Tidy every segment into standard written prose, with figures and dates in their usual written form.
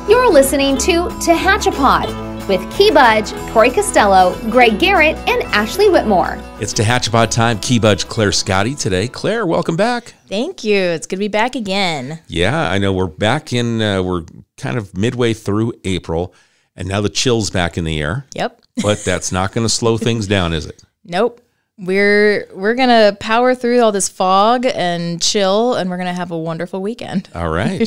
You're listening to Tehachapi with Key Budge, Tori Costello, Greg Garrett, and Ashley Whitmore. It's Tehachapi time. Key Budge, Claire Scotty today. Claire, welcome back. Thank you. It's good to be back again. Yeah, I know we're back in, we're kind of midway through April, and now the chill's back in the air. Yep. But that's not going to slow things down, is it? Nope. We're going to power through all this fog and chill, and we're going to have a wonderful weekend. All right.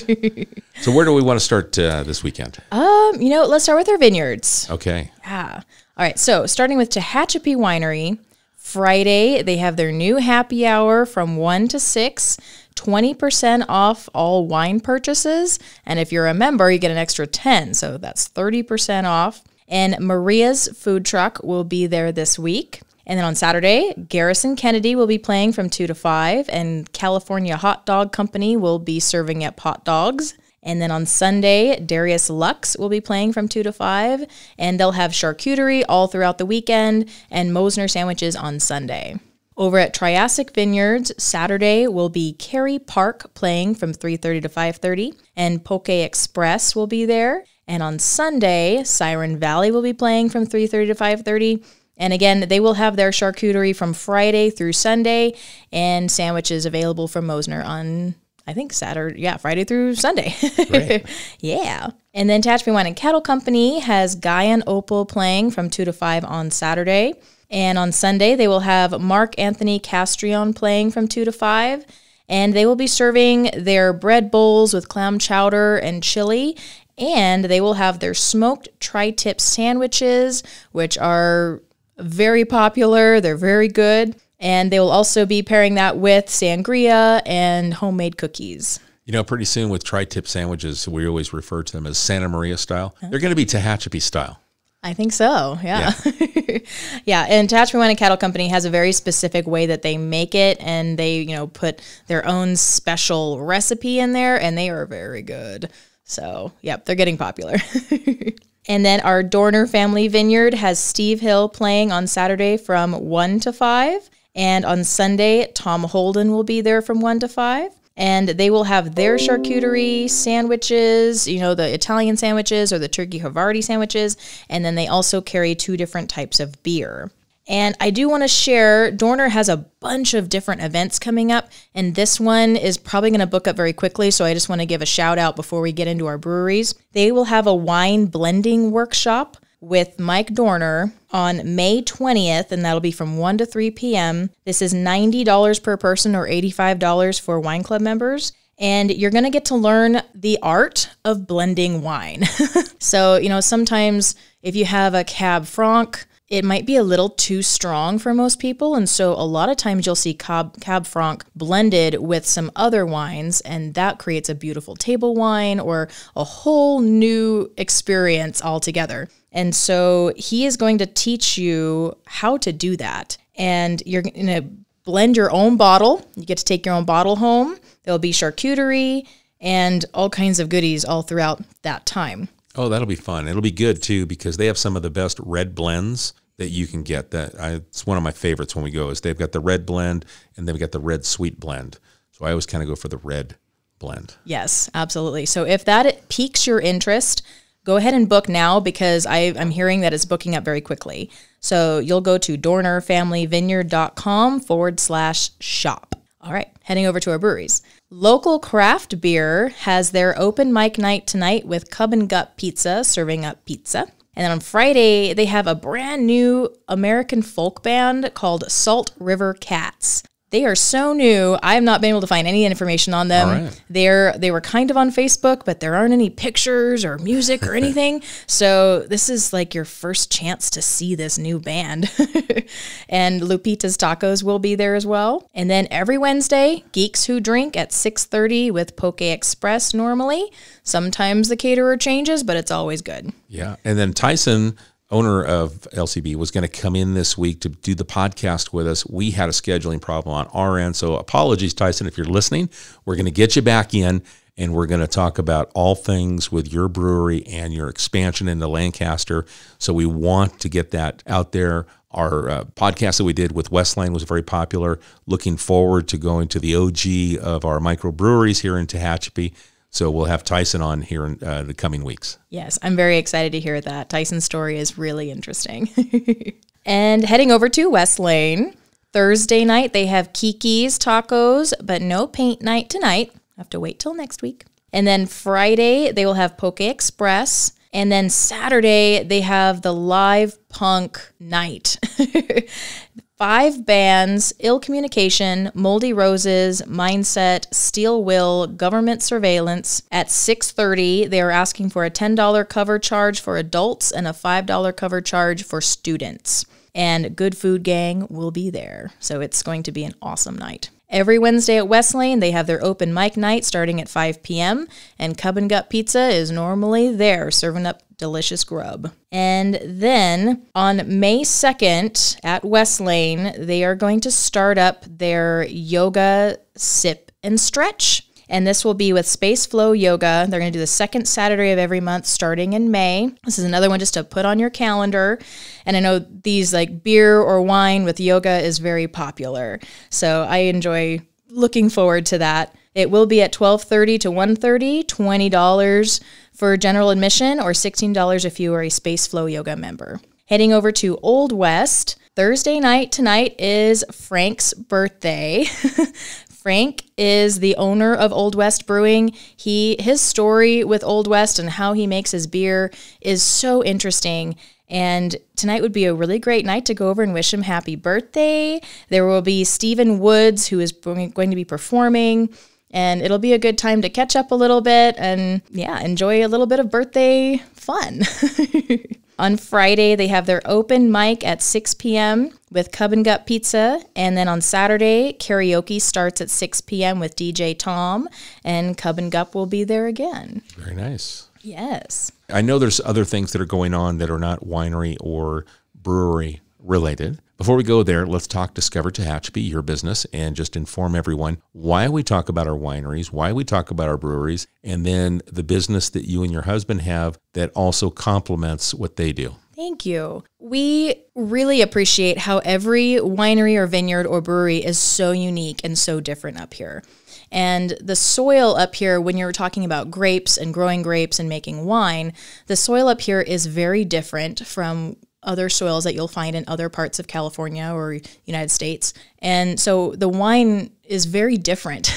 So where do we want to start this weekend? Let's start with our vineyards. Okay. Yeah. All right. So starting with Tehachapi Winery, Friday, they have their new happy hour from 1 to 6, 20% off all wine purchases. And if you're a member, you get an extra 10. So that's 30% off. And Maria's food truck will be there this week. And then on Saturday, Garrison Kennedy will be playing from 2 to 5, and California Hot Dog Company will be serving up hot dogs. And then on Sunday, Darius Lux will be playing from 2 to 5, and they'll have charcuterie all throughout the weekend and Mosner sandwiches on Sunday. Over at Triassic Vineyards, Saturday will be Cary Park playing from 3:30 to 5:30, and Poke Express will be there. And on Sunday, Siren Valley will be playing from 3:30 to 5:30. And again, they will have their charcuterie from Friday through Sunday and sandwiches available from Mosner on, I think, Friday through Sunday. Great. Yeah. And then Tehachapi Wine and Cattle Company has Guy and Opal playing from 2 to 5 on Saturday. And on Sunday, they will have Mark Anthony Castrion playing from 2 to 5. And they will be serving their bread bowls with clam chowder and chili. And they will have their smoked tri-tip sandwiches, which are very popular. They're very good. And they will also be pairing that with sangria and homemade cookies. You know, pretty soon with tri-tip sandwiches, we always refer to them as Santa Maria style. They're going to be Tehachapi style. I think so, yeah. Yeah, and Tehachapi Wine and Cattle Company has a very specific way that they make it, and they, put their own special recipe in there, and they are very good. So, yep, they're getting popular. And then our Dorner Family Vineyard has Steve Hill playing on Saturday from 1 to 5. And on Sunday, Tom Holden will be there from 1 to 5. And they will have their charcuterie sandwiches, the Italian sandwiches or the turkey Havarti sandwiches. And then they also carry 2 different types of beer. And I do want to share, Dorner has a bunch of different events coming up, and this one is probably going to book up very quickly, so I just want to give a shout out before we get into our breweries. They will have a wine blending workshop with Mike Dorner on May 20th, and that'll be from 1 to 3 p.m. This is $90 per person or $85 for wine club members. And you're going to get to learn the art of blending wine. So, sometimes if you have a Cab Franc, it might be a little too strong for most people, and so a lot of times you'll see Cab Franc blended with some other wines, and that creates a beautiful table wine or a whole new experience altogether. And so he is going to teach you how to do that, and you're going to blend your own bottle. You get to take your own bottle home. There'll be charcuterie and all kinds of goodies all throughout that time. Oh, that'll be fun. It'll be good, too, because they have some of the best red blends that you can get. It's one of my favorites when we go, is they've got the red blend and they've got the red sweet blend. So I always kind of go for the red blend. Yes, absolutely. So if that piques your interest, go ahead and book now, because I'm hearing that it's booking up very quickly. So you'll go to dornerfamilyvineyard.com/shop. All right, heading over to our breweries. Local Craft Beer has their open mic night tonight with Cub and Gut Pizza serving up pizza. And then on Friday, they have a brand new American folk band called Salt River Cats. They are so new. I have not been able to find any information on them. All right. They were kind of on Facebook, but there aren't any pictures or music or anything. So this is like your first chance to see this new band. And Lupita's Tacos will be there as well. And then every Wednesday, Geeks Who Drink at 6:30 with Poke Express normally. Sometimes the caterer changes, but it's always good. Yeah. And then Tyson, owner of LCB, was going to come in this week to do the podcast with us. We had a scheduling problem on our end, so apologies, Tyson, if you're listening. We're going to get you back in, and we're going to talk about all things with your brewery and your expansion into Lancaster. So we want to get that out there. Our podcast that we did with Westline was very popular. Looking forward to going to the OG of our microbreweries here in Tehachapi. So we'll have Tyson on here in the coming weeks. Yes, I'm very excited to hear that. Tyson's story is really interesting. And heading over to West Lane, Thursday night, they have Kiki's Tacos, but no paint night tonight. Have to wait till next week. And then Friday, they will have Poke Express. And then Saturday, they have the live punk night. 5 bands: Ill Communication, Moldy Roses, Mindset, Steel Will, Government Surveillance. At 6:30, they are asking for a $10 cover charge for adults and a $5 cover charge for students. And Good Food Gang will be there. So it's going to be an awesome night. Every Wednesday at West Lane, they have their open mic night starting at 5 p.m. And Cub and Gut Pizza is normally there serving up delicious grub. And then on May 2nd at West Lane, they are going to start up their yoga sip and stretch. And this will be with Space Flow Yoga. They're going to do the second Saturday of every month starting in May. This is another one just to put on your calendar. And I know these like beer or wine with yoga is very popular. So I enjoy looking forward to that. It will be at 12:30 to 1:30, $20 for general admission or $16 if you are a Space Flow Yoga member. Heading over to Old West, Thursday night tonight is Frank's birthday. Frank is the owner of Old West Brewing. His story with Old West and how he makes his beer is so interesting. And tonight would be a really great night to go over and wish him happy birthday. There will be Stephen Woods, who is going to be performing. And it'll be a good time to catch up a little bit and, yeah, enjoy a little bit of birthday fun. On Friday, they have their open mic at 6 p.m. with Cub and Gut Pizza. And then on Saturday, karaoke starts at 6 p.m. with DJ Tom. And Cub and Gut will be there again. Very nice. Yes. I know there's other things that are going on that are not winery or brewery related. Before we go there, let's talk Discover Tehachapi, your business, and just inform everyone why we talk about our wineries, why we talk about our breweries, and then the business that you and your husband have that also complements what they do. Thank you. We really appreciate how every winery or vineyard or brewery is so unique and so different up here. And the soil up here, when you're talking about grapes and growing grapes and making wine, the soil up here is very different from other soils that you'll find in other parts of California or United States. And so the wine is very different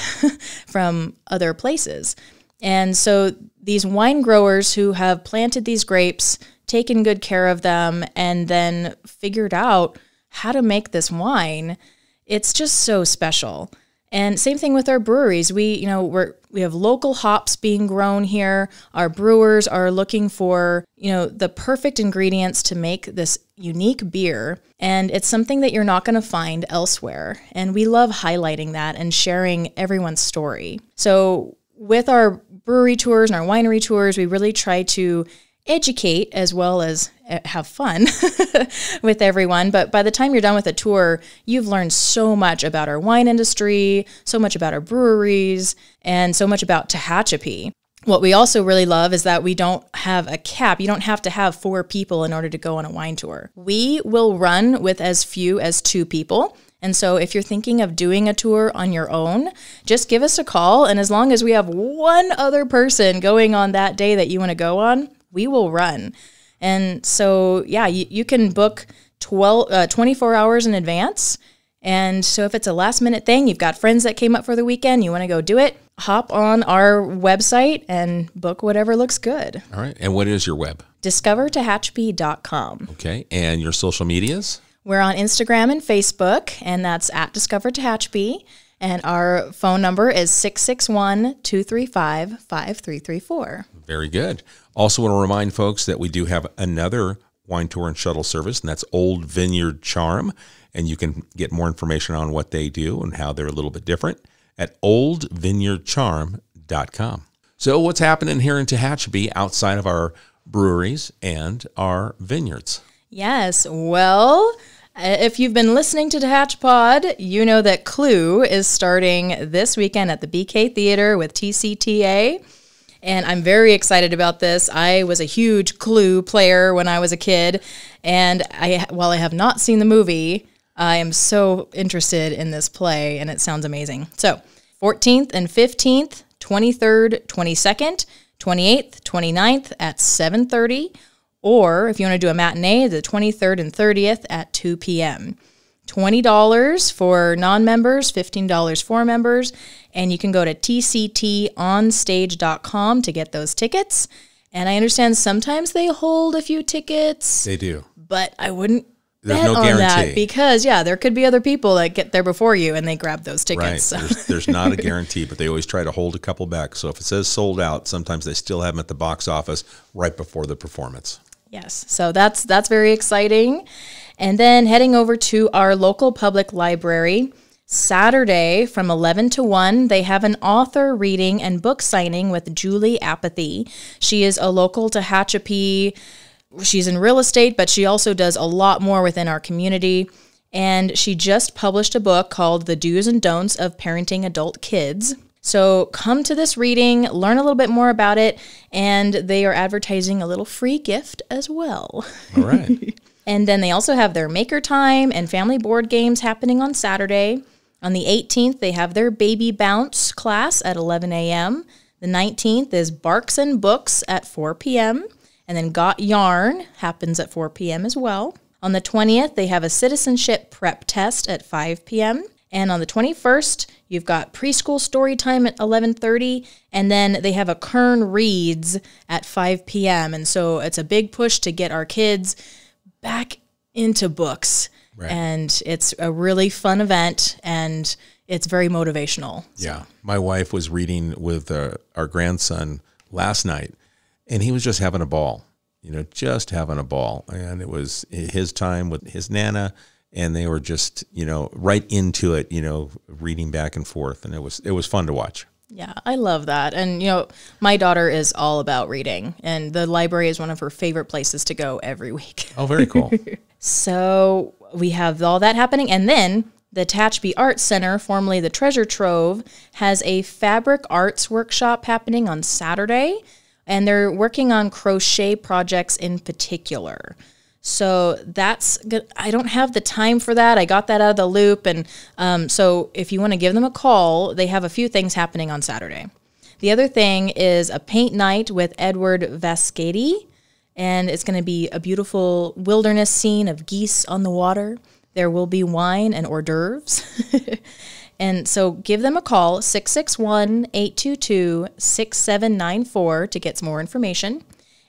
from other places. And so these wine growers who have planted these grapes, taken good care of them, and then figured out how to make this wine, it's just so special. And same thing with our breweries. We have local hops being grown here. Our brewers are looking for, the perfect ingredients to make this unique beer. And it's something that you're not going to find elsewhere. And we love highlighting that and sharing everyone's story. So with our brewery tours and our winery tours, we really try to educate as well as have fun with everyone. But by the time you're done with a tour, you've learned so much about our wine industry, so much about our breweries, and so much about Tehachapi. What we also really love is that we don't have a cap. You don't have to have 4 people in order to go on a wine tour. We will run with as few as 2 people. And so if you're thinking of doing a tour on your own, just give us a call. And as long as we have one other person going on that day that you want to go on, we will run. And so, yeah, you can book 24 hours in advance. And so if it's a last minute thing, you've got friends that came up for the weekend, you want to go do it, hop on our website and book whatever looks good. All right. And what is your web? DiscoverTehachapi.com. Okay. And your social medias? We're on Instagram and Facebook, and that's at Discover Tehachapi. And our phone number is 661-235-5334. Very good. Also want to remind folks that we do have another wine tour and shuttle service, and that's Old Vineyard Charm. And you can get more information on what they do and how they're a little bit different at oldvineyardcharm.com. So what's happening here in Tehachapi outside of our breweries and our vineyards? Yes, well, if you've been listening to Tehachapod, you know that Clue is starting this weekend at the BK Theater with TCTA. And I'm very excited about this. I was a huge Clue player when I was a kid. And while I have not seen the movie, I am so interested in this play, and it sounds amazing. So 14th and 15th, 23rd, 22nd, 28th, 29th at 7:30. Or if you want to do a matinee, the 23rd and 30th at 2 p.m. $20 for non-members, $15 for members, and you can go to tctonstage.com to get those tickets. And I understand sometimes they hold a few tickets. They do. But I wouldn't There's bet no on guarantee. that because, there could be other people that get there before you and they grab those tickets. Right. So. There's not a guarantee, but they always try to hold a couple back. So if it says sold out, sometimes they still have them at the box office right before the performance. Yes, so that's very exciting. And then heading over to our local public library, Saturday from 11 to 1, they have an author reading and book signing with Julie Apathy. She is a local Tehachapi. She's in real estate, but she also does a lot more within our community. And she just published a book called The Do's and Don'ts of Parenting Adult Kids. So come to this reading, learn a little bit more about it, and they are advertising a little free gift as well. All right. And then they also have their maker time and family board games happening on Saturday. On the 18th, they have their baby bounce class at 11 a.m. The 19th is Barks and Books at 4 p.m. And then Got Yarn happens at 4 p.m. as well. On the 20th, they have a citizenship prep test at 5 p.m. And on the 21st, you've got preschool story time at 11:30, and then they have a Kern Reads at 5 p.m. And so it's a big push to get our kids back into books. Right. And it's a really fun event, and it's very motivational. So. Yeah. My wife was reading with our grandson last night, and he was just having a ball, just having a ball. And it was his time with his Nana, and they were just, right into it, reading back and forth. And it was fun to watch. Yeah, I love that. And, my daughter is all about reading, and the library is one of her favorite places to go every week. Oh, very cool. So we have all that happening. And then the Tehachapi Arts Center, formerly the Treasure Trove, has a fabric arts workshop happening on Saturday, and they're working on crochet projects in particular. So that's good. I don't have the time for that. I got that out of the loop. And so if you want to give them a call, they have a few things happening on Saturday. The other thing is a paint night with Edward Vascati, and it's going to be a beautiful wilderness scene of geese on the water. There will be wine and hors d'oeuvres. And so give them a call, 661-822-6794 to get some more information.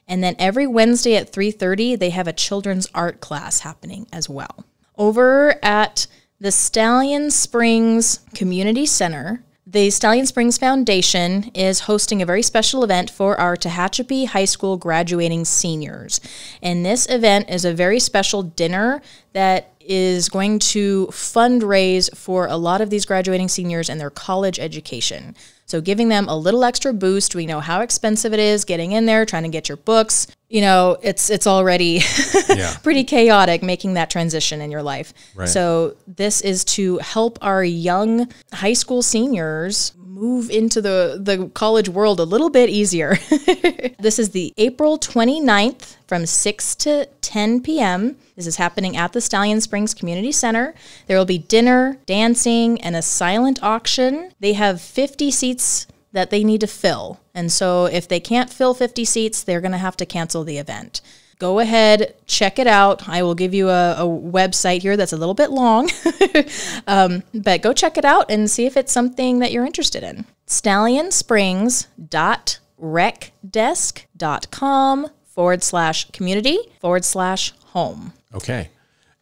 And then every Wednesday at 3:30, they have a children's art class happening as well. Over at the Stallion Springs Community Center, the Stallion Springs Foundation is hosting a very special event for our Tehachapi High School graduating seniors. And this event is a very special dinner that is going to fundraise for a lot of these graduating seniors and their college education. So giving them a little extra boost. We know how expensive it is getting in there, trying to get your books. It's already pretty chaotic making that transition in your life. Right. So this is to help our young high school seniors move into the college world a little bit easier. This is the April 29th from 6 to 10 p.m. This is happening at the Stallion Springs Community Center. There will be dinner, dancing, and a silent auction. They have 50 seats that they need to fill. And so if they can't fill 50 seats, they're going to have to cancel the event. Go ahead, check it out. I will give you a website here that's a little bit long, but go check it out and see if it's something that you're interested in. StallionSprings.recdesk.com/community/home. Okay.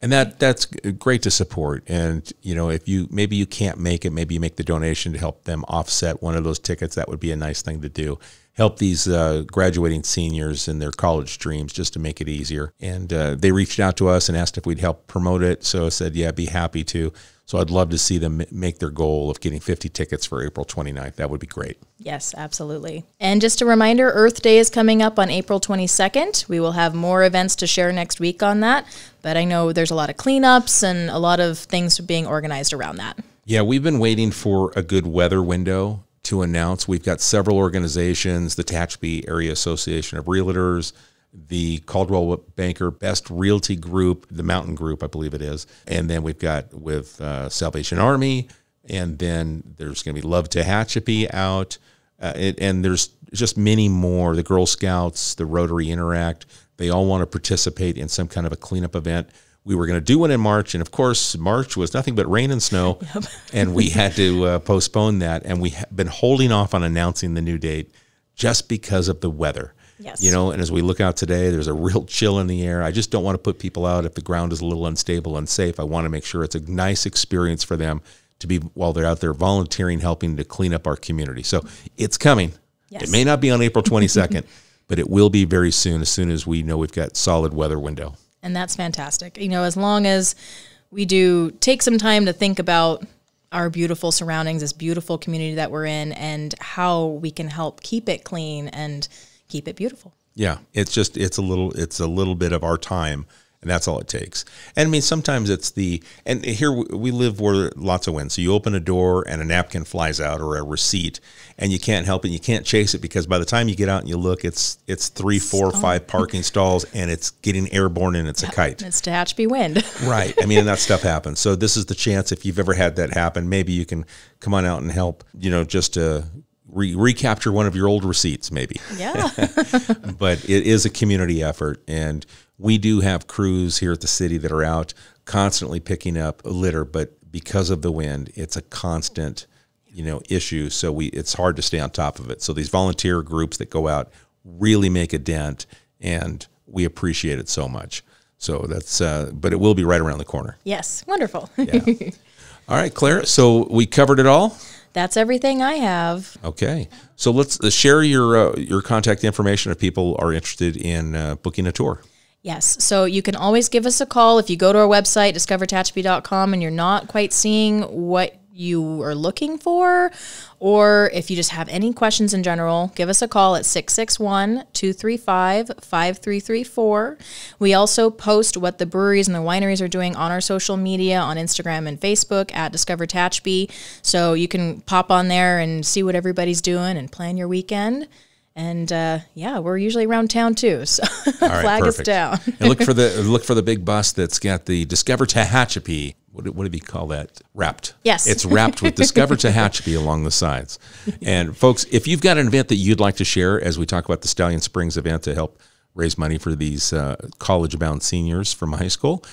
And that's great to support. And, if maybe you can't make it, maybe you make the donation to help them offset one of those tickets. That would be a nice thing to do. Help these graduating seniors in their college dreams just to make it easier. And they reached out to us and asked if we'd help promote it. So I said, yeah, I'd be happy to. So I'd love to see them make their goal of getting 50 tickets for April 29th. That would be great. Yes, absolutely. And just a reminder, Earth Day is coming up on April 22nd. We will have more events to share next week on that. But I know there's a lot of cleanups and a lot of things being organized around that. Yeah, we've been waiting for a good weather window to announce. We've got several organizations, the Tehachapi Area Association of Realtors, the Caldwell Banker Best Realty Group, the Mountain Group, I believe it is. And then we've got with Salvation Army, and then there's going to be Love Tehachapi out. And there's just many more. The Girl Scouts, the Rotary Interact, they all want to participate in some kind of a cleanup event. We were going to do one in March, and of course, March was nothing but rain and snow, and we had to postpone that. And we have been holding off on announcing the new date just because of the weather. Yes. And as we look out today, there's a real chill in the air. I just don't want to put people out if the ground is a little unstable, unsafe. I want to make sure it's a nice experience for them to be, while they're out there volunteering, helping to clean up our community. So it's coming. Yes. It may not be on April 22nd, but it will be very soon as we know we've got solid weather window. And that's fantastic. As long as we do take some time to think about our beautiful surroundings, this beautiful community that we're in, and how we can help keep it clean and keep it beautiful. Yeah, it's a little bit of our time, and that's all it takes. And I mean, sometimes and here we live where lots of wind. So you open a door and a napkin flies out, or a receipt, and you can't help it. You can't chase it, because by the time you get out and you look, it's 3, 4, 5 parking stalls, and it's getting airborne, and it's a kite. It's Tehachapi wind. Right. I mean, and that stuff happens. So this is the chance, if you've ever had that happen, maybe you can come on out and help, just to recapture one of your old receipts, maybe. Yeah. But it is a community effort, and we do have crews here at the city that are out constantly picking up litter, but because of the wind, it's a constant, issue. So it's hard to stay on top of it. So these volunteer groups that go out really make a dent, and we appreciate it so much. So that's, but it will be right around the corner. Yes. Wonderful. Yeah. All right, Claire. So we covered it all. That's everything I have. Okay. So let's share your contact information if people are interested in booking a tour. Yes. So you can always give us a call if you go to our website, discovertehachapi.com, and you're not quite seeing what you are looking for, or if you just have any questions in general, give us a call at 661-235-5334. We also post what the breweries and the wineries are doing on our social media, on Instagram and Facebook at Discover Tehachapi. So you can pop on there and see what everybody's doing and plan your weekend. And we're usually around town too, so flag us down. And look for the big bus that's got the Discover Tehachapi. What do you call that? Wrapped. Yes, it's wrapped with Discover Tehachapi along the sides. And folks, if you've got an event that you'd like to share, as we talk about the Stallion Springs event to help raise money for these college-bound seniors from high school,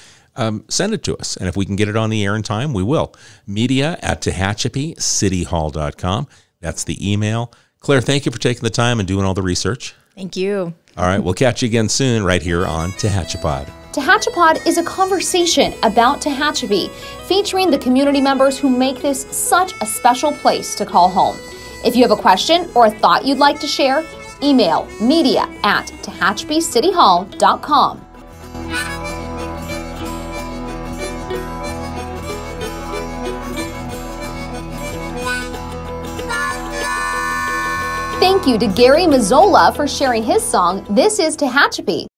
send it to us. And if we can get it on the air in time, we will. media@TehachapiCityHall.com. That's the email. Claire, thank you for taking the time and doing all the research. Thank you. All right, we'll catch you again soon right here on Tehachapod. Tehachapod is a conversation about Tehachapi, featuring the community members who make this such a special place to call home. If you have a question or a thought you'd like to share, email media@TehachapiCityHall.com. Thank you to Gary Mazzola for sharing his song, This is Tehachapi.